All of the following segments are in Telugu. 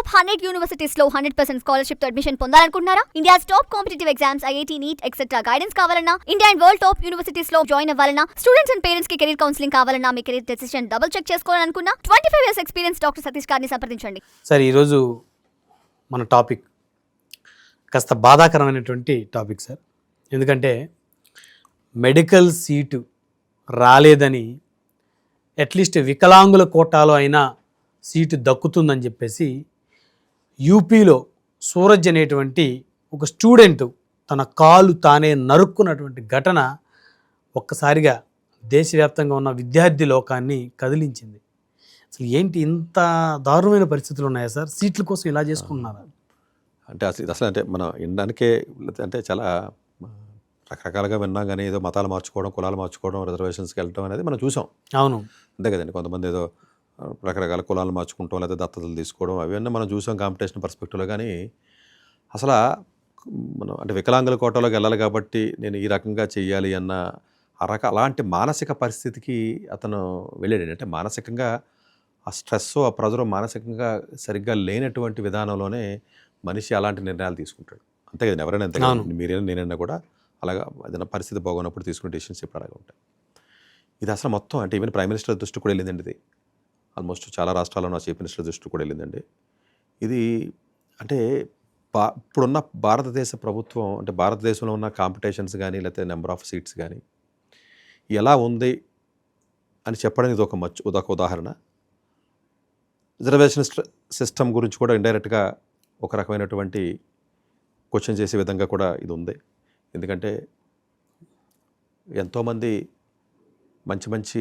టాప్ 100 యూనివర్సిటీస్ లో 100% స్కాలర్షిప్ తో అడ్మిషన్ పొందాలనుకుంటున్నారా? India's top competitive exams, IIT, NEET etcetera guidance కావాలన్నా, India and world top universities లో జాయిన్ అవ్వాలన్నా, స్టూడెంట్స్ అండ్ పేరెంట్స్ కి కెరీర్ కౌన్సిలింగ్ కావాలన్నా, మీ కెరీర్ డెసిషన్ డబుల్ చెక్ చేసుకోవాలనుకున్నా 25 years ఎక్స్పీరియన్స్ డాక్టర్ సతీష్ గారిని సంప్రదించండి. సార్, ఈరోజు మన టాపిక్ కాస్త బాధాకరమైనటువంటి టాపిక్ సార్. ఎందుకంటే మెడికల్ సీటు రాలేదని అట్లీస్ట్ వికలాంగుల కోటాలో అయినా సీటు దక్కుతుందని చెప్పేసి యూపీలో సూరజ్ అనేటువంటి ఒక స్టూడెంట్ తన కాలు తానే నరుక్కున్నటువంటి ఘటన ఒక్కసారిగా దేశవ్యాప్తంగా ఉన్న విద్యార్థి లోకాన్ని కదిలించింది. అసలు ఏంటి ఇంత దారుణమైన పరిస్థితులు ఉన్నాయా సార్? సీట్ల కోసం ఇలా చేసుకుంటున్నారా? అంటే అసలు అంటే మనం వినడానికే అంటే చాలా రకరకాలుగా విన్నాం, కానీ ఏదో మతాలు మార్చుకోవడం, కులాలు మార్చుకోవడం, రిజర్వేషన్స్కి వెళ్ళడం అనేది మనం చూసాం. అవును, అంతే కదండి. కొంతమంది ఏదో రకరకాల కులాలు మార్చుకుంటాం, లేదా దత్తతలు తీసుకోవడం, అవన్నీ మనం చూసాం కాంపిటీషన్ పర్స్పెక్టివ్లో. కానీ అసలు మనం అంటే వికలాంగుల కోటాలోకి వెళ్ళాలి కాబట్టి నేను ఈ రకంగా చెయ్యాలి అన్న అలాంటి మానసిక పరిస్థితికి అతను వెళ్ళాడు. అంటే మానసికంగా ఆ స్ట్రెస్, ఆ ప్రెజర్ మానసికంగా సరిగ్గా లేనటువంటి విధానంలోనే మనిషి అలాంటి నిర్ణయాలు తీసుకుంటాడు. అంతే కదండి. ఎవరైనా అంతే కదా, మీరైనా నేనైనా కూడా అలాగా ఏదైనా పరిస్థితి బాగున్నప్పుడు తీసుకునే డెసిషన్స్ ఎప్పుడు అలాగే ఉంటాయి. ఇది అసలు మొత్తం అంటే ఈవెన్ ప్రైమ్ మినిస్టర్ దృష్టి కూడా వెళ్ళిందండి. ఇది ఆల్మోస్ట్ చాలా రాష్ట్రాల్లో నా చీఫ్ మినిస్టర్ దృష్టి కూడా వెళ్ళిందండి. ఇది అంటే ఇప్పుడున్న భారతదేశ ప్రభుత్వం అంటే భారతదేశంలో ఉన్న కాంపిటీషన్స్ కానీ లేకపోతే నెంబర్ ఆఫ్ సీట్స్ కానీ ఎలా ఉంది అని చెప్పడానికి ఇదొక ఉదాహరణ. రిజర్వేషన్ సిస్టమ్ గురించి కూడా ఇండైరెక్ట్గా ఒక రకమైనటువంటి క్వశ్చన్ చేసే విధంగా కూడా ఇది ఉంది. ఎందుకంటే ఎంతోమంది మంచి మంచి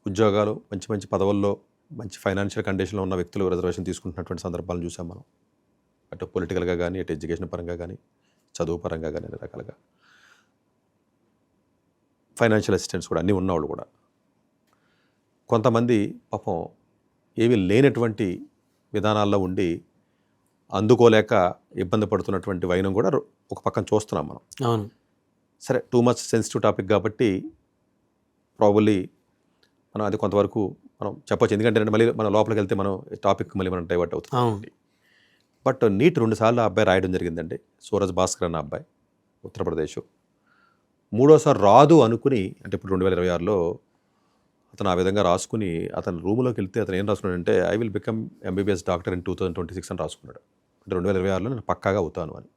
ఉద్యోగాలు, మంచి మంచి పదవుల్లో, మంచి ఫైనాన్షియల్ కండిషన్లో ఉన్న వ్యక్తులు రిజర్వేషన్ తీసుకుంటున్నటువంటి సందర్భాలను చూసాం మనం. అటు పొలిటికల్గా కానీ, అటు ఎడ్యుకేషన్ పరంగా కానీ, చదువు పరంగా కానీ, అన్ని రకాలుగా ఫైనాన్షియల్ అసిస్టెంట్స్ కూడా అన్నీ ఉన్నవాళ్ళు కూడా. కొంతమంది పాపం ఏవి లేనటువంటి విధానాల్లో ఉండి అందుకోలేక ఇబ్బంది పడుతున్నటువంటి వైనం కూడా ఒక పక్కన చూస్తున్నాం మనం. అవును, సరే, టూ మచ్ సెన్సిటివ్ టాపిక్ కాబట్టి ప్రాబబ్లీ మనం అది కొంతవరకు మనం చెప్పొచ్చు. ఎందుకంటే మళ్ళీ మన లోపలికి వెళ్తే మనం టాపిక్ మళ్ళీ మనం డైవర్ట్ అవుతుంది. బట్ నీట్ 2 సార్లు ఆ అబ్బాయి రాయడం జరిగిందండి. సూరజ్ భాస్కర్ అన్న అబ్బాయి, ఉత్తరప్రదేశ్. 3వసారి రాదు అనుకుని, అంటే ఇప్పుడు 2026లో అతను ఆ విధంగా రాసుకుని అతను రూమ్లోకి వెళ్తే అతను ఏం రాసుకున్నాడంటే I will become MBBS doctor in 2026 అని రాసుకున్నాడు. అంటే 2026లో నేను పక్కాగా అవుతాను అని.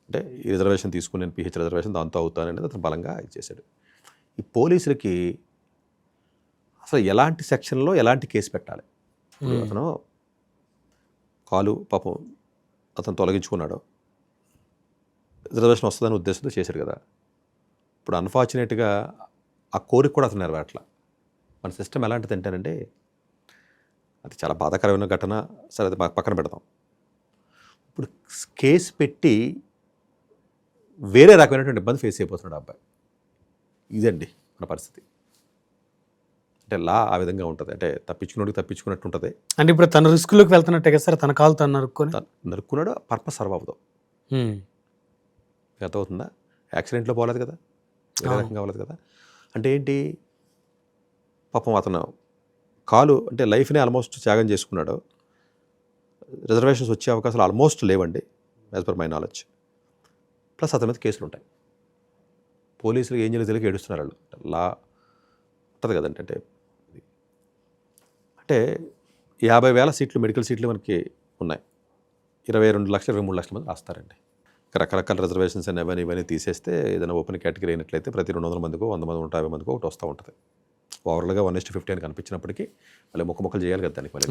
అంటే ఈ రిజర్వేషన్ తీసుకుని నేను పిహెచ్ రిజర్వేషన్ దాంతో అవుతాను అనేది అతను బలంగా ఇచ్చేసాడు. ఈ పోలీసులకి అసలు ఎలాంటి సెక్షన్లో ఎలాంటి కేసు పెట్టాలి? అతను కాలు పాపం అతను తొలగించుకున్నాడు, రిజర్వేషన్ వస్తుందని ఉద్దేశంతో చేశాడు కదా. ఇప్పుడు అన్ఫార్చునేట్గా ఆ కోరిక కూడా అతను నెరవేరట్ల. మన సిస్టమ్ ఎలాంటిది అంటేనండి, అది చాలా బాధాకరమైన ఘటన. సరే, అది పక్కన పెడతాం. ఇప్పుడు కేసు పెట్టి వేరే రకమైనటువంటి ఇబ్బంది ఫేస్ అయిపోతున్నాడు అబ్బాయి. ఇదండి మన పరిస్థితి. అంటే లా ఆ విధంగా ఉంటుంది. అంటే తప్పించుకున్నట్టు ఉంటుంది. అంటే ఇప్పుడు తన రిస్క్లోకి వెళ్తున్నట్టే కదా సార్. తన కాలు తను నరుక్కున్నాడు, పర్పస్ సర్వ్ అవ్వదు. అర్థమవుతుందా? యాక్సిడెంట్లో పోలేదు కదా, వేరే రకంగా అవ్వలేదు కదా. అంటే ఏంటి, పాపం అతను కాలు అంటే లైఫ్ని ఆల్మోస్ట్ త్యాగం చేసుకున్నాడు. రిజర్వేషన్స్ వచ్చే అవకాశాలు ఆల్మోస్ట్ లేవండి as per my knowledge. Plus అతని మీద కేసులు ఉంటాయి. పోలీసులు ఏం చేయాలో తెలియక ఏడుస్తున్నారు వాళ్ళు. లా ఉంటుంది కదండి. అంటే 50,000 సీట్లు మెడికల్ సీట్లు మనకి ఉన్నాయి. 22 లక్షలు 23 లక్షల మంది రాస్తారండి. రకరకాల రిజర్వేషన్స్ అని ఇవన్నీ తీసేస్తే ఏదైనా ఓపెన్ కేటగిరీ అయినట్లయితే ప్రతి 200 మందికో 100 మంది 150 మందికో ఒకటి వస్తూ ఉంటుంది. ఓవరాల్గా 1:50 అని కనిపించినప్పటికీ మళ్ళీ ముక్కలు చేయాలి కదా దానికి. మళ్ళీ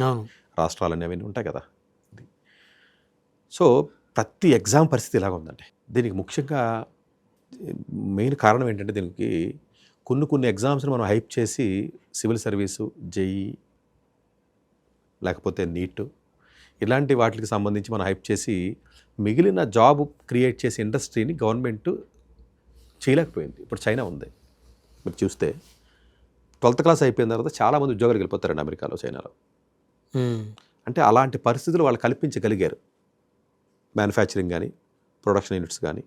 రాష్ట్రాలన్నీ అవన్నీ ఉంటాయి కదా. సో ప్రతి ఎగ్జామ్ పరిస్థితి ఇలాగ ఉందండి. దీనికి ముఖ్యంగా మెయిన్ కారణం ఏంటంటే, దీనికి కొన్ని ఎగ్జామ్స్ని మనం హైప్ చేసి సివిల్ సర్వీసు, జేఈ లేకపోతే నీట్ ఇలాంటి వాటికి సంబంధించి మనం హైప్ చేసి మిగిలిన జాబ్ క్రియేట్ చేసే ఇండస్ట్రీని గవర్నమెంట్ చేయలేకపోయింది. ఇప్పుడు చైనా ఉంది, మీరు చూస్తే 12th క్లాస్ అయిపోయిన తర్వాత చాలామంది ఉద్యోగాలు వెళ్ళిపోతారండి అమెరికాలో, చైనాలో. అంటే అలాంటి పరిస్థితులు వాళ్ళు కల్పించగలిగారు. మ్యానుఫ్యాక్చరింగ్ కానీ, ప్రొడక్షన్ యూనిట్స్ కానీ,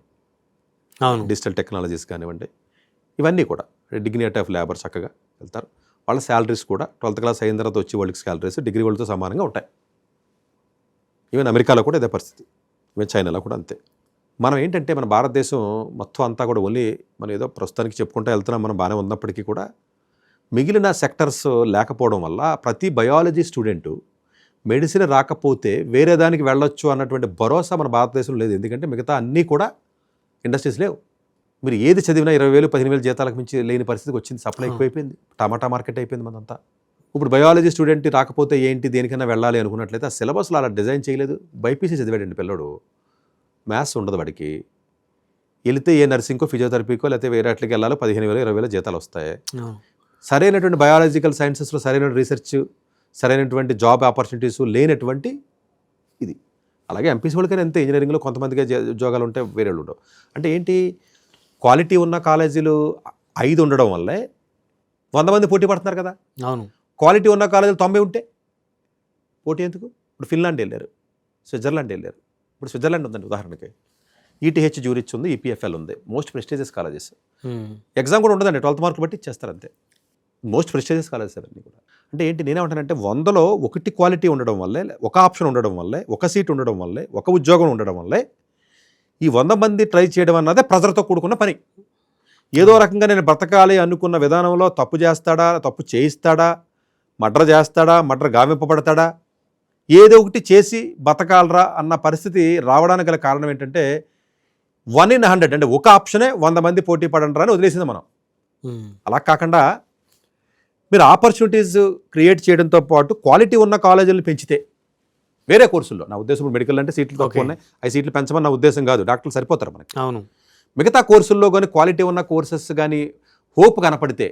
డిజిటల్ టెక్నాలజీస్ కానివ్వండి, ఇవన్నీ కూడా డిగ్నిటీ ఆఫ్ లేబర్ చక్కగా వెళ్తారు. వాళ్ళ శాలరీస్ కూడా 12th క్లాస్ అయిన తర్వాత వచ్చి వాళ్ళకి శాలరీస్ డిగ్రీ వాళ్ళతో సమానంగా ఉంటాయి. ఈవెన్ అమెరికాలో కూడా ఇదే పరిస్థితి, ఈవెన్ చైనాలో కూడా అంతే. మనం ఏంటంటే మన భారతదేశం మొత్తం అంతా కూడా ఓన్లీ మనం ఏదో ప్రస్తుతానికి చెప్పుకుంటూ వెళ్తున్నాం, మనం బాగానే ఉన్నప్పటికీ కూడా మిగిలిన సెక్టర్స్ లేకపోవడం వల్ల ప్రతి బయాలజీ స్టూడెంటు మెడిసిన్ రాకపోతే వేరే దానికి వెళ్ళొచ్చు అన్నటువంటి భరోసా మన భారతదేశంలో లేదు. ఎందుకంటే మిగతా అన్నీ కూడా ఇండస్ట్రీస్ లేవు. మీరు ఏది చదివినా 20,000 15,000 జీతాలకు మించి లేని పరిస్థితికి వచ్చింది. సప్లై ఎక్కువైపోయింది, టమాటా మార్కెట్ అయిపోయింది మనంతా. ఇప్పుడు బయాలజీ స్టూడెంట్ రాకపోతే ఏంటి, దేనికైనా వెళ్ళాలి అనుకున్నట్లయితే ఆ సిలబస్లో అలా డిజైన్ చేయలేదు. బైపీసీ చదివాడండి పిల్లడు, మ్యాథ్స్ ఉండదు వాడికి. వెళితే ఏ నర్సింగ్కో ఫిజియోథెరపీకో లేకపోతే వేరే అట్లకి వెళ్ళాలో 15,000 20,000 జీతాలు వస్తాయి. సరైనటువంటి బయాలజికల్ సైన్సెస్లో సరైన రీసెర్చ్, సరైనటువంటి జాబ్ ఆపర్చునిటీస్ లేనటువంటి ఇది. అలాగే ఎంపీసీ వాళ్ళకైనా అంతే, ఇంజనీరింగ్లో కొంతమందికి ఉద్యోగాలు ఉంటే వేరే వాళ్ళు ఉండవు. అంటే ఏంటి, క్వాలిటీ ఉన్న కాలేజీలు 5 ఉండడం వల్లే 100 మంది పోటీ పడుతున్నారు కదా. అవును. క్వాలిటీ ఉన్న కాలేజీలు 90 ఉంటే పోటీ ఎందుకు? ఇప్పుడు ఫిన్లాండ్ వెళ్ళారు, స్విట్జర్లాండ్ వెళ్ళారు. ఇప్పుడు స్విట్జర్లాండ్ ఉందండి ఉదాహరణకి, ఈటీహెచ్ జ్యూరిచ్ ఉంది, ఈపీఎఫ్ఎల్ ఉంది, మోస్ట్ ప్రెస్టీజియస్ కాలేజెస్. ఎగ్జామ్ కూడా ఉండదండి, 12th మార్క్ బట్టి ఇచ్చేస్తారు అంతే. మోస్ట్ ప్రెస్టీజియస్ కాలేజెస్ అవన్నీ కూడా. అంటే ఏంటి, నేనేమంటానంటే 100లో 1 క్వాలిటీ ఉండడం వల్లే, ఒక ఆప్షన్ ఉండడం వల్లే, ఒక సీట్ ఉండడం వల్లే, ఒక ఉద్యోగం ఉండడం వల్లే ఈ 100 మంది ట్రై చేయడం అన్నదే ప్రెజర్తో కూడుకున్న పని. ఏదో రకంగా నేను బ్రతకాలి అనుకున్న విధానంలో తప్పు చేస్తాడా, తప్పు చేయిస్తాడా, మర్డర్ చేస్తాడా, మర్డర్ గావింపబడతాడా, ఏదో ఒకటి చేసి బతకాలరా అన్న పరిస్థితి రావడానికి గల కారణం ఏంటంటే 1 in 100 అంటే ఒక ఆప్షనే 100 మంది పోటీ పడండి అని వదిలేసింది మనం. అలా కాకుండా మీరు ఆపర్చునిటీస్ క్రియేట్ చేయడంతో పాటు క్వాలిటీ ఉన్న కాలేజీలను పెంచితే వేరే కోర్సుల్లో, నా ఉద్దేశం ఇప్పుడు మెడికల్ అంటే సీట్లు తక్కువ ఉన్నాయి, అవి సీట్లు పెంచమని నా ఉద్దేశం కాదు, డాక్టర్లు సరిపోతారు మనకి. అవును. మిగతా కోర్సుల్లో కానీ క్వాలిటీ ఉన్న కోర్సెస్ కానీ హోప్ కనపడితే,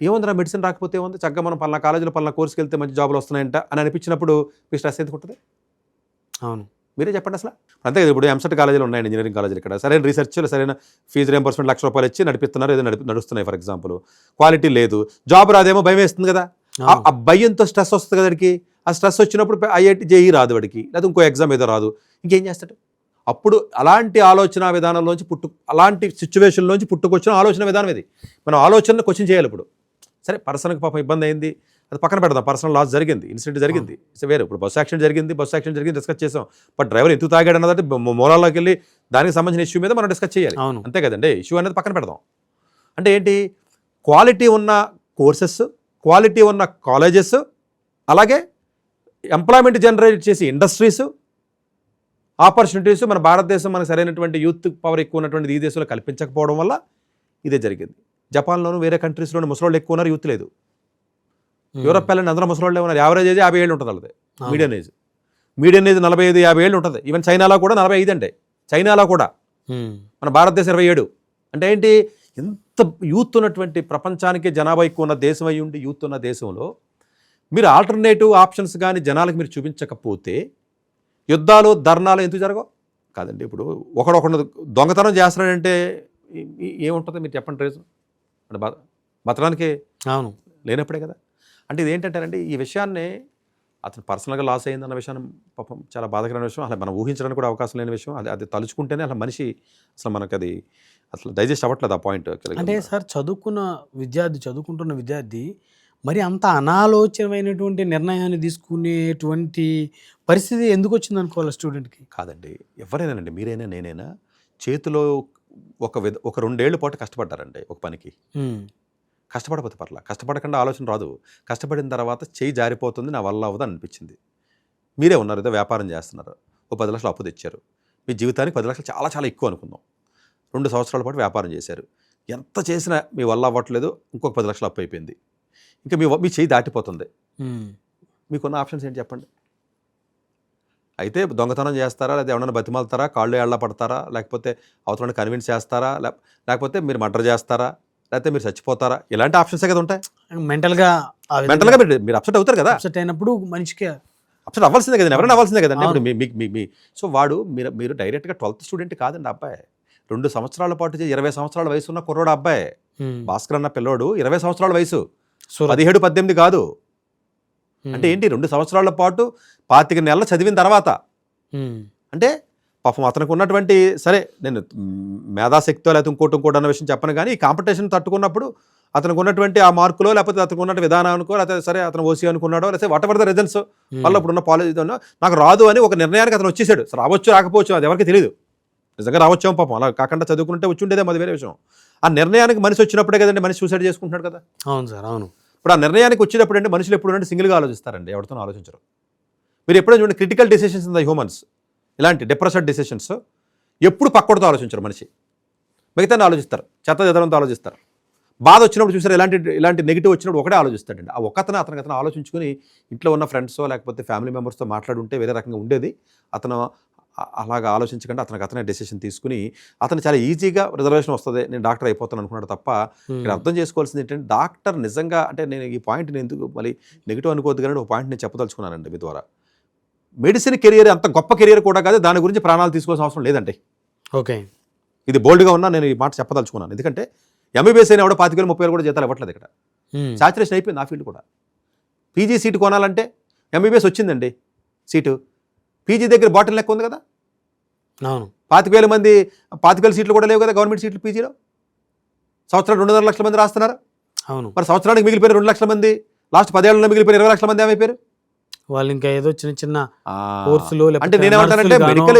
ఏముందిరా మెడిసిన్ రాకపోతే ఏముంది, చక్కగా మనం పలానా కాలేజీలో పలానా కోర్సుకి వెళ్తే మంచి జాబులు వస్తున్నాయంట అని అనిపించినప్పుడు మీ స్ట్రెస్ ఎందుకు ఉంటుంది? అవును, మీరే చెప్పండి అసలు. అంతే కదా, ఇప్పుడు ఎంసెట్ కాలేజీలు ఉన్నాయండి, ఇంజనీరింగ్ కాలేజీలు ఇక్కడ సరైన రీసెర్చ్, సరైన ఫీజు రియంబర్స్మెంట్ ₹1,00,000 ఇచ్చి నడిపిస్తున్నారు, ఏదో నడుస్తున్నాయి ఫర్ ఎగ్జాంపుల్. క్వాలిటీ లేదు, జాబ్ రాదేమో భయం వేస్తుంది కదా, ఆ భయంతో స్ట్రెస్ వస్తుంది కదా వాడికి. ఆ స్ట్రెస్ వచ్చినప్పుడు ఐఐటి జేఈ రాదు వాడికి, లేదా ఇంకో ఎగ్జామ్ ఏదో రాదు, ఇంకేం చేస్తాడు? అప్పుడు అలాంటి ఆలోచన విధానంలోంచి అలాంటి సిచ్యువేషన్లోంచి పుట్టుకొచ్చిన ఆలోచన విధానం ఇది. మనం ఆలోచనను క్వశ్చన్ చేయాలి. ఇప్పుడు సరే పర్సనల్కి పాపం ఇబ్బంది అయింది, అది పక్కన పెడదాం, పర్సనల్ లాస్ జరిగింది, ఇన్సిడెంట్ జరిగింది, వేరే. ఇప్పుడు బస్సు యాక్సిడెంట్ జరిగింది డిస్కస్ చేసాం. బట్ డ్రైవర్ ఎందుకు తాగాడు అన్నదంటే మూలాల్లోకి వెళ్ళి దానికి సంబంధించిన ఇష్యూ మీద మనం డిస్కస్ చేయాలి, అంతే కదండి. ఇష్యూ అనేది పక్కన పెడదాం. అంటే ఏంటి, క్వాలిటీ ఉన్న కోర్సెస్, క్వాలిటీ ఉన్న కాలేజెస్, అలాగే ఎంప్లాయ్మెంట్ జనరేట్ చేసి ఇండస్ట్రీస్, ఆపర్చునిటీస్ మన భారతదేశం మనకు సరైనటువంటి యూత్ పవర్ ఎక్కువ ఉన్నటువంటి ఈ దేశంలో కల్పించకపోవడం వల్ల ఇదే జరిగింది. జపాన్లోను వేరే కంట్రీస్లోను ముసలోళ్ళు ఎక్కువ ఉన్నారు, యూత్ లేదు. యూరప్ వెళ్ళండి, అందరూ ముసలోళ్ళే ఉన్నారు. యావరేజ్ ఏజ్ 50 ఏళ్ళు ఉంటుంది వాళ్ళది, మీడియన్ ఏజ్ 45-50 ఏళ్ళు ఉంటుంది. ఈవెన్ చైనాలో కూడా 45 అంటే, చైనాలో కూడా. మన భారతదేశం 27. అంటే ఏంటి, ఎంత యూత్ ఉన్నటువంటి, ప్రపంచానికి జనాభా ఎక్కువ ఉన్న దేశం అయ్యి ఉండి యూత్ ఉన్న దేశంలో మీరు ఆల్టర్నేటివ్ ఆప్షన్స్ కానీ జనాలకు మీరు చూపించకపోతే యుద్ధాలు ధర్నాలు ఎందుకు జరగవు? కాదండి, ఇప్పుడు ఒకడొకడు దొంగతనం చేస్తున్నాడంటే ఏముంటుంది మీరు చెప్పండి రీజన్? అంటే బతడానికి అవును లేనప్పుడే కదా. అంటే ఇది ఏంటంటేనండి, ఈ విషయాన్ని అతను పర్సనల్గా లాస్ అయిందన్న విషయాన్ని పాపం చాలా బాధకరమైన విషయం, అలా మనం ఊహించడానికి కూడా అవకాశం లేని విషయం. అది తలుచుకుంటేనే అసలు మనిషి అసలు మనకు అది అసలు డైజెస్ట్ అవ్వట్లేదు ఆ పాయింట్. అంటే సార్ చదువుకుంటున్న విద్యార్థి మరి అంత అనాలోచనమైనటువంటి నిర్ణయాన్ని తీసుకునేటువంటి పరిస్థితి ఎందుకు వచ్చింది అనుకోవాలి స్టూడెంట్కి? కాదండి, ఎవరైనానండి, మీరైనా నేనైనా చేతిలో ఒక 2 ఏళ్ల పాటు కష్టపడ్డారండి ఒక పనికి. కష్టపడకపోతే పర్లా, కష్టపడకుండా ఆలోచన రాదు. కష్టపడిన తర్వాత చేయి జారిపోతుంది, నా వల్ల అవ్వదు అనిపించింది. మీరే ఉన్నారు, ఏదో వ్యాపారం చేస్తున్నారు, ఓ 10 లక్షలు అప్పు తెచ్చారు. మీ జీవితానికి 10 లక్షలు చాలా చాలా ఎక్కువ అనుకుందాం. 2 సంవత్సరాల పాటు వ్యాపారం చేశారు, ఎంత చేసినా మీ వల్ల అవ్వట్లేదు, ఇంకొక 10 లక్షలు అప్పు అయిపోయింది. ఇంకా మీ చేయి దాటిపోతుంది. మీకున్న ఆప్షన్స్ ఏంటి చెప్పండి? అయితే దొంగతనం చేస్తారా, లేదా ఎవరైనా బతిమాలుతారా, కాళ్ళు ఏళ్ళ పడతారా, లేకపోతే అవతలని కన్విన్స్ చేస్తారా, లేకపోతే మీరు మర్డర్ చేస్తారా, లేకపోతే మీరు చచ్చిపోతారా? ఇలాంటి ఆప్షన్సే కదా ఉంటాయి. మెంటల్గా మీరు అప్సెట్ అవుతారు కదా. అప్సెట్ అయినప్పుడు మనిషికి అప్సెట్ అవ్వాల్సిందే కదండి, ఎవరైనా అవ్వాల్సిందే కదండి. ఇప్పుడు మీ సో వాడు మీరు డైరెక్ట్గా 12th స్టూడెంట్ కాదండి అబ్బాయి, 2 సంవత్సరాల పాటు 20 సంవత్సరాల వయసు ఉన్న కుర్రోడు అబ్బాయి. భాస్కర్ అన్న పిల్లోడు 20 సంవత్సరాల వయసు, 17-18 కాదు. అంటే ఏంటి, 2 సంవత్సరాల పాటు 25 నెలలు చదివిన తర్వాత, అంటే పాపం అతనికి ఉన్నటువంటి సరే నేను మేధాశక్తితో లేకపోతే ఇంకోటి అన్న విషయం చెప్పను కానీ ఈ కాంపిటీషన్ తట్టుకున్నప్పుడు అతనికి ఉన్నటువంటి ఆ మార్కులో లేకపోతే అతనికి ఉన్నటువంటి విధానం అనుకో లేకపోతే సరే అతను ఓసీ అనుకున్నాడో లేకపోతే వాట్ ఎవర్ ద రిజల్ట్స్ వల్ల ఇప్పుడున్న పాలసీ నాకు రాదు అని ఒక నిర్ణయానికి అతను వచ్చేసాడు. రావచ్చు రాకపోవచ్చు అది ఎవరికి తెలియదు, నిజంగా రావచ్చాము పాపం, అలా కాకుండా చదువుకుంటే వచ్చి ఉండేదే అది వేరే విషయం. ఆ నిర్ణయానికి మనిషి వచ్చినప్పుడే కదండి మనిషి సూసైడ్ చేసుకుంటున్నాడు కదా. అవును సార్, అవును. ఇప్పుడు ఆ నిర్ణయానికి వచ్చేటప్పుడు అంటే మనుషులు ఎప్పుడు సింగిల్గా ఆలోచిస్తారండి, ఎవరితో ఆలోచించరు. మీరు ఎప్పుడైనా చూడండి critical decisions in the humans, ఇలాంటి డిప్రెషన్ డెసిషన్స్ ఎప్పుడు పక్కడితో ఆలోచించరు మనిషి, మిగతాన్ని ఆలోచిస్తారు, చెత్త చెదరంతో ఆలోచిస్తారు. బాధ వచ్చినప్పుడు చూసారు ఇలాంటి నెగిటివ్ వచ్చినప్పుడు ఒకటే ఆలోచిస్తాడండి. ఆ అతను ఆలోచించుకొని ఇంట్లో ఉన్న ఫ్రెండ్స్తో లేకపోతే ఫ్యామిలీ మెంబర్స్తో మాట్లాడుంటే వేరే రకంగా ఉండేది. అతను అలాగా ఆలోచించకుండా అతనే డెసిషన్ తీసుకుని అతను చాలా ఈజీగా రిజర్వేషన్ వస్తుంది నేను డాక్టర్ అయిపోతాను అనుకున్నాడు తప్ప ఇక్కడ అర్థం చేసుకోవాల్సింది ఏంటంటే డాక్టర్ నిజంగా అంటే నేను ఈ పాయింట్ నేను ఎందుకు మళ్ళీ నెగిటివ్ అనుకోవద్దు కానీ ఒక పాయింట్ నేను చెప్పదలుచుకున్నానండి మీ ద్వారా. మెడిసిన్ కెరియర్ అంత గొప్ప కెరియర్ కూడా కాదు, దాని గురించి ప్రాణాలు తీసుకోవాల్సిన అవసరం లేదండి. ఓకే, ఇది బోల్డ్గా ఉన్నా నేను ఈ మాట చెప్పదలుచుకున్నాను. ఎందుకంటే ఎంబీబీఎస్ అయినా కూడా 25,000-30,000 కూడా జీతాలు ఇవ్వట్లేదు ఇక్కడ. సాచురేషన్ అయిపోయింది ఆ ఫీల్డ్ కూడా. పీజీ సీటు కొనాలంటే ఎంబీబీఎస్ వచ్చిందండి సీటు, పీజీ దగ్గర బాటిల్ లెక్క ఉంది కదా. అవును, 25,000 మంది 25,000 సీట్లు కూడా లేవు కదా గవర్నమెంట్ సీట్లు పీజీలో. సంవత్సరాలు 2.5 లక్షల మంది రాస్తున్నారు. అవును, మరి సంవత్సరానికి మిగిలిపోయిన 2 లక్షల మంది, లాస్ట్ 10 ఏళ్ళలో మిగిలిపోయిన 20 లక్షల మంది ఏమైపోయారు? వాళ్ళు ఇంకా ఏదో చిన్న కోర్సులు. అంటే నేనేమంటానంటే మెడికల్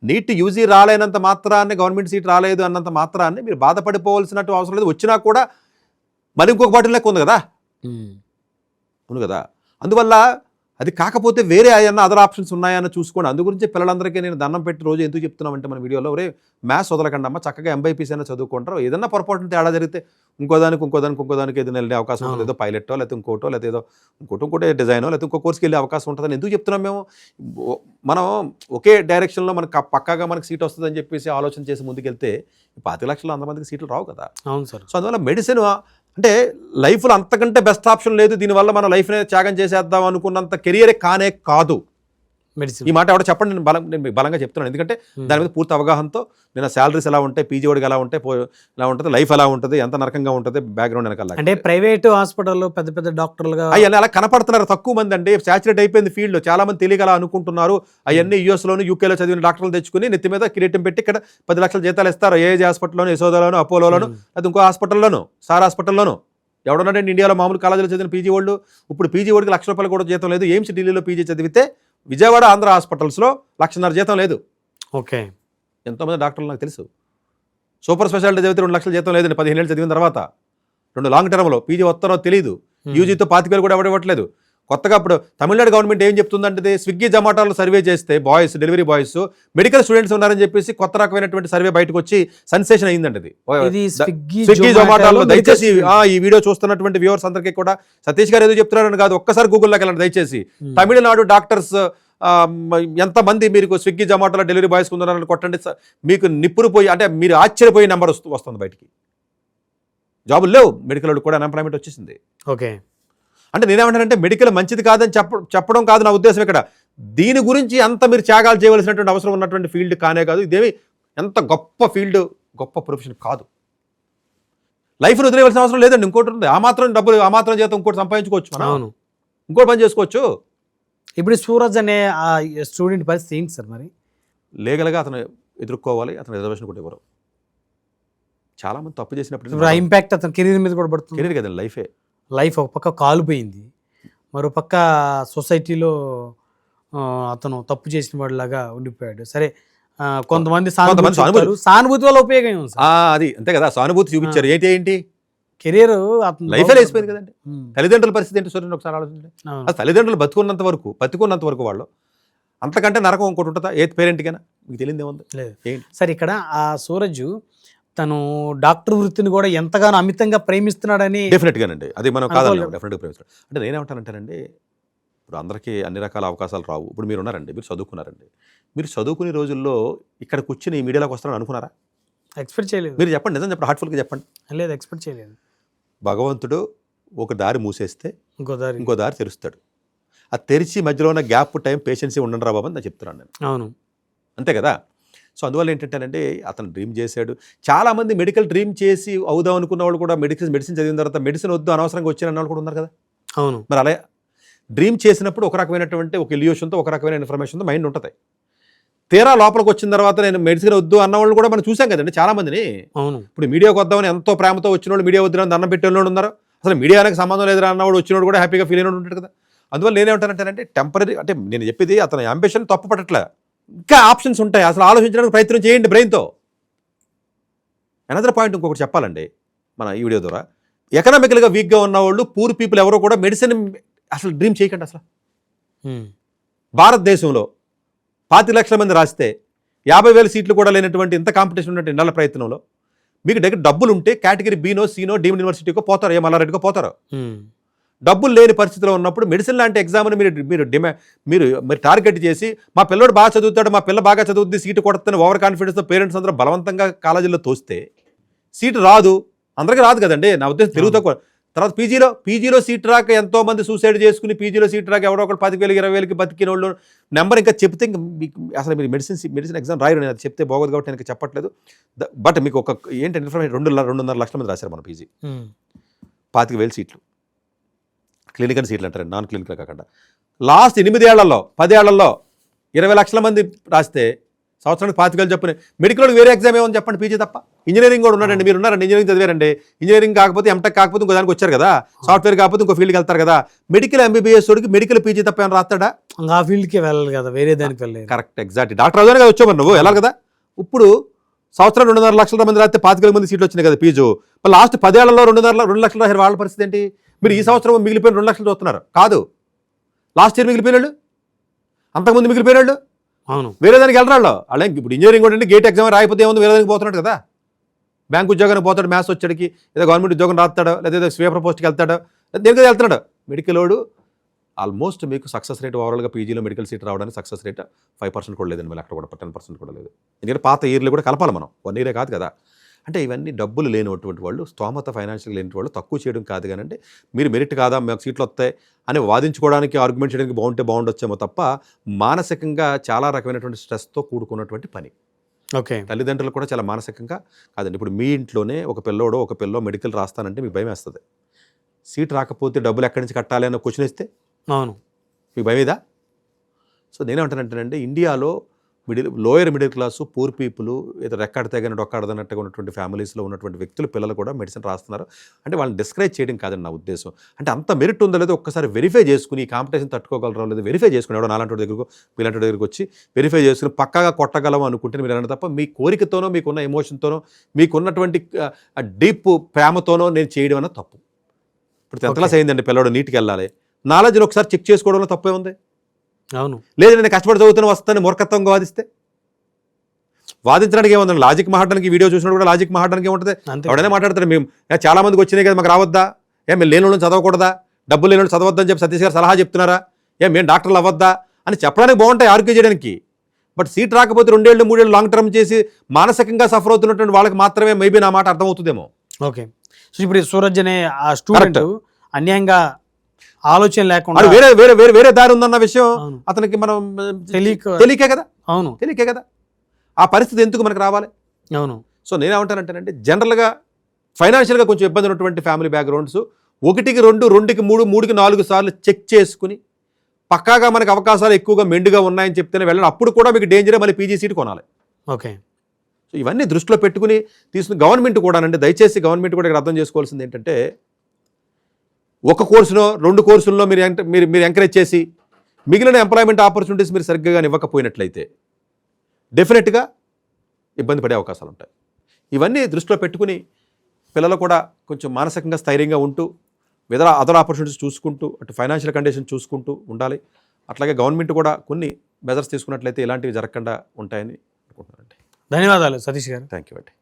నీట్ యూజీ రాలేనంత మాత్రాన్ని గవర్నమెంట్ సీట్ రాలేదు అన్నంత మాత్రాన్ని మీరు బాధపడిపోవాల్సినట్టు అవసరం లేదు. వచ్చినా కూడా మరి ఇంకొక బాటిల్ లెక్క ఉంది కదా, ఉంది కదా. అందువల్ల అది కాకపోతే వేరే ఏమన్నా అదర్ ఆప్షన్స్ ఉన్నాయని చూసుకోండి. అందు గురించి పిల్లలందరికీ నేను దండం పెట్టి రోజు ఎందుకు చెప్తున్నామంటే మన వీడియోలో రే మ్యాథ్స్ వదలకండి అమ్మ, చక్కగా ఎంబైపీసీ అయినా చదువుకుంటారు. ఏదన్నా పొరపాటున తేడా జరిగితే ఇంకోదానికి ఏదైనా వెళ్ళే అవకాశం ఉంటుంది. ఏదో పైలెట్టో లేకపోతే ఇంకోటో లేకపోతే ఏదో ఇంకోటి డిజైనో లేకపోతే ఇంకో కోర్స్కి వెళ్ళే అవకాశం ఉంటుందని ఎందుకు చెప్తున్నాం మేము. మనం ఒకే డైరెక్షన్లో మనకు పక్కాగా మనకు సీట్ వస్తుందని చెప్పేసి ఆలోచన చేసి ముందుకెళ్తే 25 లక్షలు అంతమందికి సీట్లు రావు కదా. అవును సార్. సో అందువల్ల మెడిసిన్ అంటే లైఫ్లో అంతకంటే బెస్ట్ ఆప్షన్ లేదు, దీనివల్ల మన లైఫ్నే త్యాగం చేసేద్దాం అనుకున్నంత కెరియరే కానే కాదు మెడిసిన్. ఈ మాట ఎవడో చెప్పండి, నేను బలంగా చెప్తున్నాను. ఎందుకంటే దాని మీద పూర్తి అవగాహనతో నేను శాలరీస్ ఎలా ఉంటాయి, పీజీ వాడికి ఎలా ఉంటాయి, ఎలా ఉంటుంది, లైఫ్ ఎలా ఉంటుంది, ఎంత నరకంగా ఉంటుంది, బ్యాక్గ్రౌండ్ వెనకాల. అంటే ప్రైవేట్ హాస్పిటల్లో పెద్ద డాక్టర్లుగా అవన్నీ అలా కనపడుతున్నారు, తక్కువ మంది అండి. సాచురేట్ అయిపోయింది ఫీల్డ్, చాలా మంది తెలియక అలా అనుకుంటున్నారు. అవన్నీ యూఎస్లోను యూకేలో చదివిన డాక్టర్లు తెచ్చుకుని నెత్తి మీద కిరీటం పెట్టి ఇక్కడ 10 లక్షల జీతాలు ఇస్తారు. ఏజ్ హాస్పిటల్లోను, యశోదలోను, అపోలోలోను, అది ఇంకో హాస్పిటల్లోను, సార్ హాస్పిటల్లోను. ఎవడన్నాడండి ఇండియాలో మామూలు కాలేజీలో చదివిన పీజీ వాళ్ళు ఇప్పుడు పీజీ వాడికి ₹1,00,000 కూడా జీతం లేదు. ఎయిమ్స్ ఢిల్లీలో పీజీ చదివితే విజయవాడ ఆంధ్ర హాస్పిటల్స్లో 1,50,000 జీతం లేదు. ఓకే, ఎంతోమంది డాక్టర్లు నాకు తెలుసు. సూపర్ స్పెషాలిటీ చదివితే 2 లక్షల జీతం లేదండి 15 ఏళ్ళు చదివిన తర్వాత. 2 లాంగ్ టర్మ్లో పీజీ వస్తారో తెలియదు. యూజీతో 25,000 కూడా ఎవడివ్వట్లేదు. కొత్తగా ఇప్పుడు తమిళనాడు గవర్నమెంట్ ఏం చెప్తుందంటే స్విగ్గీ జొమాటోలో సర్వే చేస్తే boys delivery boys medical students ఉన్నారని చెప్పేసి కొత్త రకమైనటువంటి సర్వే బయటకు వచ్చి సెన్సేషన్ అయిందండి ఇది. స్విగ్గీ జొమాటోలో దయచేసి ఈ వీడియో చూస్తున్నటువంటి వ్యూవర్స్ అందరికీ కూడా సతీష్ గారు ఏదో చెప్తున్నారని కాదు, ఒక్కసారి గూగుల్లోకి వెళ్ళండి దయచేసి. తమిళనాడు డాక్టర్స్ ఎంతమంది మీరు స్విగ్గీ జొమాటోలో డెలివరీ బాయ్స్ ఉన్నారని కొట్టండి, మీకు నిప్పురు పోయి అంటే మీరు ఆశ్చర్యపోయే నెంబర్ వస్తుంది బయటికి. జాబులు లేవు, మెడికల్ వాళ్ళు కూడా అన్ఎంప్లాయ్మెంట్ వచ్చేసింది. ఓకే, అంటే నేనేమంటానంటే మెడికల్ మంచిది కాదని చెప్పడం కాదు నా ఉద్దేశం ఇక్కడ. దీని గురించి అంత మీరు త్యాగాలు చేయవలసినటువంటి అవసరం ఉన్నటువంటి ఫీల్డ్ కానే కాదు. ఇదేమి ఎంత గొప్ప ఫీల్డ్, గొప్ప ప్రొఫెషన్ కాదు. లైఫ్ను వదిలేవలసిన అవసరం లేదండి. ఇంకోటి ఉంది, ఆ మాత్రం డబ్బులు ఆ మాత్రం చేత ఇంకోటి సంపాదించుకోవచ్చు మనం, ఇంకోటి పని చేసుకోవచ్చు. ఇప్పుడు సూరజ్ అనే ఆ స్టూడెంట్ పరిస్థితి ఏంటి సార్? మరి లీగల్గా అతను ఎదుర్కోవాలి, అతను రిజర్వేషన్ కూడా ఇవ్వరు. చాలామంది తప్పు చేసినప్పుడు ఇంపాక్ట్ అతను కెరీర్ మీద కూడా పడుతుంది. కెరీర్ కదండి, లైఫ్ ఒక పక్క కాలిపోయింది, మరో పక్క సొసైటీలో అతను తప్పు చేసిన వాడిలాగా ఉండిపోయాడు. సరే, కొంతమంది సానుభూతి వల్ల ఉపయోగం ఏమి? అది అంతే కదా, సానుభూతి చూపించారు. ఏంటి కెరీర్ లైఫ్ వేసిపోయింది కదండి. తల్లిదండ్రుల పరిస్థితి ఏంటి చూడండి ఒకసారి ఆలోచించండి. అది తల్లిదండ్రులు బతుకున్నంత వరకు వాళ్ళు అంతకంటే నరకం ఇంకోటి ఉంటుందా ఏ పేరెంట్కైనా? మీకు తెలియదు ఏముంది. సరే, ఇక్కడ ఆ సూరజ్ తను డాక్టర్ వృత్తిని కూడా ఎంతగానో అమితంగా ప్రేమిస్తున్నాడని. డెఫినెట్గానండి, అది మనం కాదని డెఫినెట్గా ప్రేమిస్తున్నాడు. అంటే నేనేమంటానంటేనండి, ఇప్పుడు అందరికీ అన్ని రకాల అవకాశాలు రావు. ఇప్పుడు మీరు ఉన్నారండి, మీరు చదువుకున్నారండి, మీరు చదువుకునే రోజుల్లో ఇక్కడ కూర్చుని ఈ మీడియాలోకి వస్తారని అనుకున్నారా? ఎక్స్పెక్ట్ చేయలేదు. మీరు చెప్పండి, నిజం చెప్పండి, హార్ట్ఫుల్గా చెప్పండి. లేదు, ఎక్స్పెక్ట్ చేయలేదు. భగవంతుడు ఒక దారి మూసేస్తే ఇంకో దారి తెరుస్తాడు. అది తెరిచి మధ్యలో ఉన్న గ్యాప్ టైం పేషెన్సీ ఉండండి రా బాబు అని నేను చెప్తున్నాను నేను. అవును, అంతే కదా. సో అందువల్ల ఏంటంటేనంటే అతను డ్రీమ్ చేశాడు. చాలామంది మెడికల్ డ్రీమ్ చేసి అవుదాం అనుకున్న వాళ్ళు కూడా మెడిసిన్ చదివిన తర్వాత మెడిసిన్ వద్దు అనవసరంగా వచ్చిన వాళ్ళు కూడా ఉన్నారు కదా. అవును, మరి అలా డ్రీమ్ చేసినప్పుడు ఒక రకమైనటువంటి ఒక ఇల్యూషన్తో ఒక రకమైన ఇన్ఫర్మేషన్తో మైండ్ ఉంటుంది. తీరా లోపలికి వచ్చిన తర్వాత నేను మెడిసిన్ వద్దు అన్న వాళ్ళు కూడా మనం చూసాం కదండి చాలా మందిని. అవును. ఇప్పుడు మీడియాకి వద్దామని ఎంతో ప్రేమతో వచ్చిన వాళ్ళు, మీడియా వద్దని దండం పెట్టే వాళ్ళు ఉన్నారు. అసలు మీడియానికి సంబంధం లేదురా అన్నవాడు వచ్చినోడు కూడా హ్యాపీగా ఫీల్ అయిన ఉంటాడు కదా. అందువల్ల నేనేమంటానంటే టెంపరీ అంటే నేను చెప్పేది అతని అంబిషన్ తప్పు పట్టట్లే, ఇంకా ఆప్షన్స్ ఉంటాయి, అసలు ఆలోచించడానికి ప్రయత్నం చేయండి బ్రెయిన్తో. అనదర్ పాయింట్ ఇంకొకటి చెప్పాలండి మన ఈ వీడియో ద్వారా, ఎకనామికల్గా వీక్గా ఉన్న వాళ్ళు పూర్ పీపుల్ ఎవరో కూడా మెడిసిన్ అసలు డ్రీమ్ చేయకండి. అసలు భారతదేశంలో 25 లక్షల మంది రాస్తే 50,000 సీట్లు కూడా లేనటువంటి ఇంత కాంపిటీషన్ ఉన్నట్టు నెల ప్రయత్నంలో మీకు దగ్గర డబ్బులు ఉంటే కేటగిరీ బీనో సీనో డీమ్డ్ యూనివర్సిటీకో పోతారు, ఏ మల్లారెడ్డికో పోతారు. డబ్బులు లేని పరిస్థితిలో ఉన్నప్పుడు మెడిసిన్ లాంటి ఎగ్జామ్ని మీరు టార్గెట్ చేసి మా పిల్లడు బాగా చదువుతాడు, మా పిల్ల బాగా చదువుతుంది, సీటు కొడుతుందని ఓవర్ కాన్ఫిడెన్స్తో పేరెంట్స్ అందరూ బలవంతంగా కాలేజీలో తోస్తే సీటు రాదు. అందరికీ రాదు కదండి నా ఉద్దేశం, తెలుగు తక్కువ. తర్వాత పీజీలో సీట్ రాక ఎంతో మంది సూసైడ్ చేసుకుని పీజీలో సీట్ రాక ఎవరో ఒకరు 10,000 20,000కి బతికిన వాళ్ళు నెంబర్ ఇంకా చెప్తే ఇంకా అసలు మీరు మెడిసిన్ ఎగ్జామ్ రాయరు. నేను అది చెప్తే బాగోదు కాబట్టి నేను చెప్పట్లేదు. బట్ మీకు ఒక ఏంటంటే ఇన్ఫర్మేషన్ 2.5 లక్షల మంది రాశారు మన పీజీ, 25,000 సీట్లు, క్లినికల్ సీట్లు అంటారు, నాన్ క్లినికల్ కాకుండా. లాస్ట్ 8 ఏళ్లలో 10 ఏళ్లలో 20 లక్షల మంది రాస్తే సంవత్సరానికి 25,000 చెప్పని. మెడికల్ వేరే ఎగ్జామ్ ఏమని చెప్పండి, పీజీ తప్ప. ఇంజనీరింగ్ కూడా ఉన్నారండి, మీరు ఉన్నారండి, ఇంజనీరింగ్ చదివారండి. ఇంజనీరింగ్ కాకపోతే ఎంటెక్ కాకపోతే ఇంకో దానికి వచ్చారు కదా, సాఫ్ట్వేర్ కాకపోతే ఇంకో ఫీల్డ్కి వెళ్తారు కదా. మెడికల్ ఎంబీబీఎస్ వాడికి మెడికల్ పీజీ తప్ప ఏమైనా రాస్తాడా? ఆ ఫీల్డ్కి వెళ్ళాలి కదా, వేరే దానికి వెళ్ళలేదు. Correct, exact. డాక్టర్ అవుతానే కదా వచ్చావు నువ్వు, వెళ్ళాలి కదా. ఇప్పుడు సంవత్సరం 2.5 లక్షల మంది రాస్తే 25,000 మంది సీట్లు వచ్చినాయి కదా పీజు. మరి లాస్ట్ 10 ఏళ్లలో 2 లక్షలు రాశారు. వాళ్ళ పరిస్థితి ఏంటి? మీరు ఈ సంవత్సరం మిగిలిపోయిన 2 లక్షలు చూస్తున్నారు కాదు, లాస్ట్ ఇయర్ మిగిలిపోయిన వాళ్ళు, అంతకుముందు మిగిలిపోయిన వాళ్ళు, అవును, వేరే దానికి వెళ్ళరాళ్ళు. అలాగే ఇప్పుడు ఇంజనీరింగ్ కూడా గేట్ ఎగ్జామ్ రాయిపోతే ఏముంది, వేరే దానికి పోతున్నాడు కదా. బ్యాంక్ ఉద్యోగానికి పోతాడు, మ్యాథ్స్ వచ్చాడికి, ఏదో గవర్నమెంట్ ఉద్యోగం రాస్తాడో, లేదా స్వీపర్ పోస్ట్కి వెళ్తాడో, దేనికి వెళ్తున్నాడు. మెడికల్ వాడు ఆల్మోస్ట్ మీకు సక్సెస్ రేట్ ఓవరాల్గా పీజీలో మెడికల్ సీట్ రావడానికి సక్సెస్ రేట్ 5% కూడా లేదండి, మళ్ళీ అక్కడ కూడా 10% కూడా లేదు. ఎందుకంటే పాత ఇయర్లు కూడా కలపాలి మనం, 1 ఇయరే కాదు కదా. అంటే ఇవన్నీ డబ్బులు లేనటువంటి వాళ్ళు, స్తోమత ఫైనాన్షియల్ లేని వాళ్ళు తక్కువ చేయడం కాదు కానీ, అంటే మీరు మెరిట్ కాదా, మాకు సీట్లు వస్తాయి అని వాదించుకోవడానికి, ఆర్గ్యుమెంట్ చేయడానికి బాగుండొచ్చేమో తప్ప మానసికంగా చాలా రకమైనటువంటి స్ట్రెస్తో కూడుకున్నటువంటి పని. ఓకే, తల్లిదండ్రులు కూడా చాలా మానసికంగా కాదండి. ఇప్పుడు మీ ఇంట్లోనే ఒక పిల్లో మెడికల్ రాస్తానంటే మీకు భయం వేస్తుంది. సీట్ రాకపోతే డబ్బులు ఎక్కడి నుంచి కట్టాలి అన్న క్వశ్చన్ ఇస్తే అవును, మీకు భయమేదా? సో నేనేమంటానంటేనండి, ఇండియాలో lower middle class, poor people, ఏదో రెక్కాడితే కానీ డొక్కాడదన్నట్టుగా ఉన్నటువంటి ఫ్యామిలీస్లో ఉన్నటువంటి వ్యక్తులు పిల్లలు కూడా మెడిసిన్ రాస్తున్నారు. అంటే వాళ్ళని డిస్కరేజ్ చేయడం కాదండి నా ఉద్దేశం. అంటే అంత మెరిట్ ఉందో లేదో ఒక్కసారి వెరిఫై చేసుకుని, ఈ కాంపిటీషన్ తట్టుకోగలరో లేదో వెరిఫై చేసుకుని, ఎవడో నాలాంటి దగ్గరకు వీళ్ళంటి దగ్గరకు వచ్చి వెరిఫై చేసుకుని పక్కాగా కొట్టగలం అనుకుంటే మీరు అన్న తప్ప, మీ కోరికతోనో, మీకున్న ఎమోషన్తోనో, మీకున్నటువంటి డీప్ ప్రేమతోనో నేను చేయడం అన్న తప్పు. ఇప్పుడు 10th క్లాస్ అయిందండి, పిల్లవాడు నీట్కి వెళ్ళాలి, నాలెడ్జ్ని ఒకసారి చెక్ చేసుకోవడంలో తప్పే ఉంది. అవును, లేదు నేను కష్టపడి చదువుతున్న వస్తాను మూర్ఖత్వంగా వాదిస్తే, వాదించడానికి ఏముందండి, లాజిక్ మాట్లాడడానికి వీడియో చూసినప్పుడు కూడా లాజిక్ మాట్లాడడానికి ఏముంటుంది, ఎవడైనా మాట్లాడతారు. మేము చాలా మందికి వచ్చినాయి కదా మాకు రావద్దా, మేము లేని వాళ్ళని చదవకూడదా, డబ్బులు లేని వాళ్ళు చదవద్దని చెప్పి సతీష్ గారు సలహా చెప్తున్నారా, మేము డాక్టర్లు అవ్వద్దా అని చెప్పడానికి బాగుంటాయి, ఆర్గ్యూ చేయడానికి. బట్ సీట్ రాకపోతే 2 ఏళ్ళు 3 ఏళ్ళు లాంగ్ టర్మ్ చేసి మానసికంగా సఫర్ అవుతున్నటువంటి వాళ్ళకి మాత్రమే మేబీ నా మాట అర్థమవుతుందేమో. ఓకే, సో ఇప్పుడు సూరజ్ అనే ఆ స్టూడెంట్ అన్యాయంగా ఆలోచన లేకుండా వేరే వేరే వేరే వేరే దారి ఉందన్న విషయం అతనికి మనం తెలియకే కదా. అవును, తెలియకే కదా. ఆ పరిస్థితి ఎందుకు మనకు రావాలి? అవును. సో నేనేమంటానంటేనంటే, జనరల్గా ఫైనాన్షియల్గా కొంచెం ఇబ్బంది ఉన్నటువంటి ఫ్యామిలీ బ్యాక్గ్రౌండ్స్ 1కి 2, 2కి 3, 3కి 4 సార్లు చెక్ చేసుకుని పక్కాగా మనకు అవకాశాలు ఎక్కువగా మెండుగా ఉన్నాయని చెప్తేనే వెళ్ళండి. అప్పుడు కూడా మీకు డేంజరే, మళ్ళీ పీజీ సీట్ కొనాలి. ఓకే, సో ఇవన్నీ దృష్టిలో పెట్టుకుని తీసుకుని గవర్నమెంట్ కూడానండి, దయచేసి గవర్నమెంట్ కూడా ఇక్కడ అర్థం చేసుకోవాల్సింది ఏంటంటే, ఒక కోర్సులో 2 కోర్సుల్లో మీరు ఎంకరేజ్ చేసి మిగిలిన ఎంప్లాయ్మెంట్ ఆపర్చునిటీస్ మీరు సరిగ్గా ఇవ్వకపోయినట్లయితే డెఫినెట్గా ఇబ్బంది పడే అవకాశాలు ఉంటాయి. ఇవన్నీ దృష్టిలో పెట్టుకుని పిల్లలు కూడా కొంచెం మానసికంగా స్థైర్యంగా ఉంటూ అదర్ ఆపర్చునిటీస్ చూసుకుంటూ, అటు ఫైనాన్షియల్ కండిషన్ చూసుకుంటూ ఉండాలి. అట్లాగే గవర్నమెంట్ కూడా కొన్ని మెజర్స్ తీసుకున్నట్లయితే ఇలాంటివి జరగకుండా ఉంటాయని అనుకుంటున్నానండి. ధన్యవాదాలు సతీష్ గారు. థ్యాంక్ యూ అండి.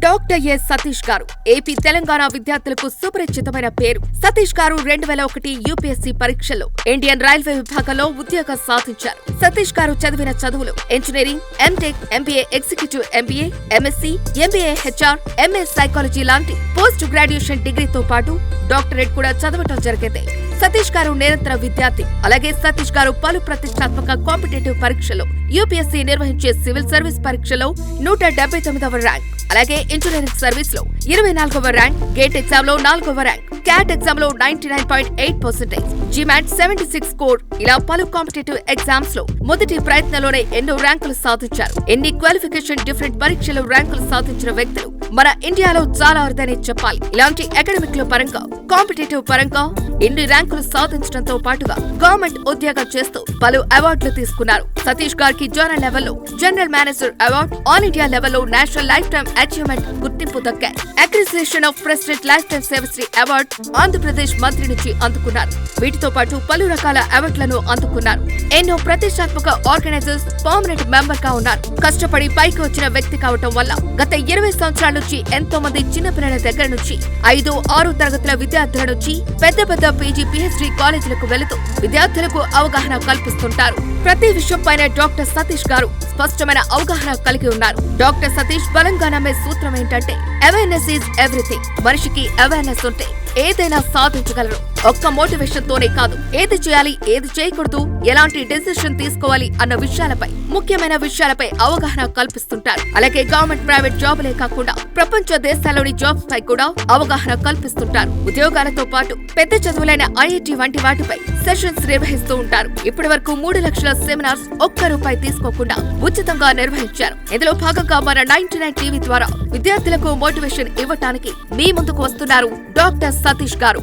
డాక్టర్ ఎస్ సతీష్ గారు ఏపీ తెలంగాణ విద్యార్థులకు సుపరిచితమైన పేరు. సతీష్ గారు 2001 యూపీఎస్సీ పరీక్షల్లో ఇండియన్ రైల్వే విభాగంలో ఉద్యోగం సాధించారు. సతీష్ గారు చదివిన చదువులు engineering, MTech, MBA executive MBA, MSc, MBA HR, MA psychology లాంటి పోస్ట్ గ్రాడ్యుయేషన్ డిగ్రీతో పాటు డాక్టరేట్ కూడా చదవటం జరిగింది. సతీష్ గారు నిరంతర విద్యార్థి. అలాగే సతీష్ గారు పలు ప్రతిష్టాత్మక కాంపిటేటివ్ పరీక్షలో, యూపీఎస్సీ నిర్వహించే సివిల్ సర్వీస్ పరీక్షలో 179వ ర్యాంక్, అలాగే ఇంజనీరింగ్ సర్వీస్ లో 24వ ర్యాంక్, గేట్ ఎగ్జామ్ లో 4వ ర్యాంక్, క్యాట్ ఎగ్జామ్ లో 99.8%, జిమాట్ 76 స్కోర్, ఇలా పలు కాంపిటేటివ్ ఎగ్జామ్స్ లో మొదటి ప్రయత్నంలోనే ఎన్నో ర్యాంకులు సాధించారు. ఎన్ని క్వాలిఫికేషన్ డిఫరెంట్ పరీక్షలు ర్యాంకులు సాధించిన వ్యక్తులు మన ఇండియాలో చాలా అరుదనే చెప్పాలి. ఇలాంటి అకాడమిక్ లో పరంగా, కాంపిటేటివ్ పరంగా ఇన్ని ర్యాంకులు సాధించడంతో పాటుగా గవర్నమెంట్ ఉద్యోగం చేస్తూ పలు అవార్డులు తీసుకున్నారు. సతీష్ గారికి జోనల్ లెవెల్లో general manager award, all India లెవెల్లో నేషనల్ లైఫ్ టైమ్ అచీవ్మెంట్ గుర్తింపు దక్కాయి. Appreciation of president life time Sevashri award Andhra Pradesh మంత్రి నుంచి అందుకున్నారు. వీటితో పాటు పలు రకాల అవార్డులను అందుకున్నారు. ఎన్నో ప్రతిష్టాత్మక ఆర్గనైజర్స్ పర్మనెంట్ మెంబర్ గా ఉన్నారు. కష్టపడి పైకి వచ్చిన వ్యక్తి కావటం వల్ల గత 20 సంవత్సరాల నుంచి ఎంతో మంది చిన్నపిల్లల దగ్గర నుంచి 5, 6 తరగతుల విద్యార్థుల నుంచి పెద్ద పెద్ద పీజీ, పిహెచ్డీ కాలేజీలకు వెళుతూ విద్యార్థులకు అవగాహన కల్పిస్తుంటారు. ప్రతి విషయం పైన డాక్టర్ సతీష్ గారు స్పష్టమైన అవగాహన కలిగి ఉన్నారు. డాక్టర్ సతీష్ బలంగా నమ్మే సూత్రం ఏంటంటే అవేర్నెస్ ఈజ్ ఎవ్రీథింగ్. మనిషికి అవేర్నెస్ ఉంటే ఏదైనా సాధించగలరు. ఒక్క మోటివేషన్ తోనే కాదు, ఏది చేయాలి, ఏది చేయకూడదు, ఎలాంటి డెసిషన్ తీసుకోవాలి అన్న విషయాలపై, ముఖ్యమైన విషయాలపై అవగాహన కల్పిస్తుంటారు. అలాగే గవర్నమెంట్, ప్రైవేట్ జాబులే కాకుండా ప్రపంచ దేశాల్లోని జాబ్స్ పై కూడా అవగాహన కల్పిస్తుంటారు. ఉద్యోగాలతో పాటు పెద్ద చదువులైన ఐఐటి వంటి వాటిపై సెషన్స్ నిర్వహిస్తూ ఉంటారు. ఇప్పటి వరకు 3 లక్షల సెమినార్స్ ఒక్క రూపాయి తీసుకోకుండా ఉచితంగా నిర్వహించారు. ఇందులో భాగంగా మన 99 టీవీ ద్వారా విద్యార్థులకు మోటివేషన్ ఇవ్వటానికి మీ ముందుకు వస్తున్నారు డాక్టర్ సతీష్ గారు.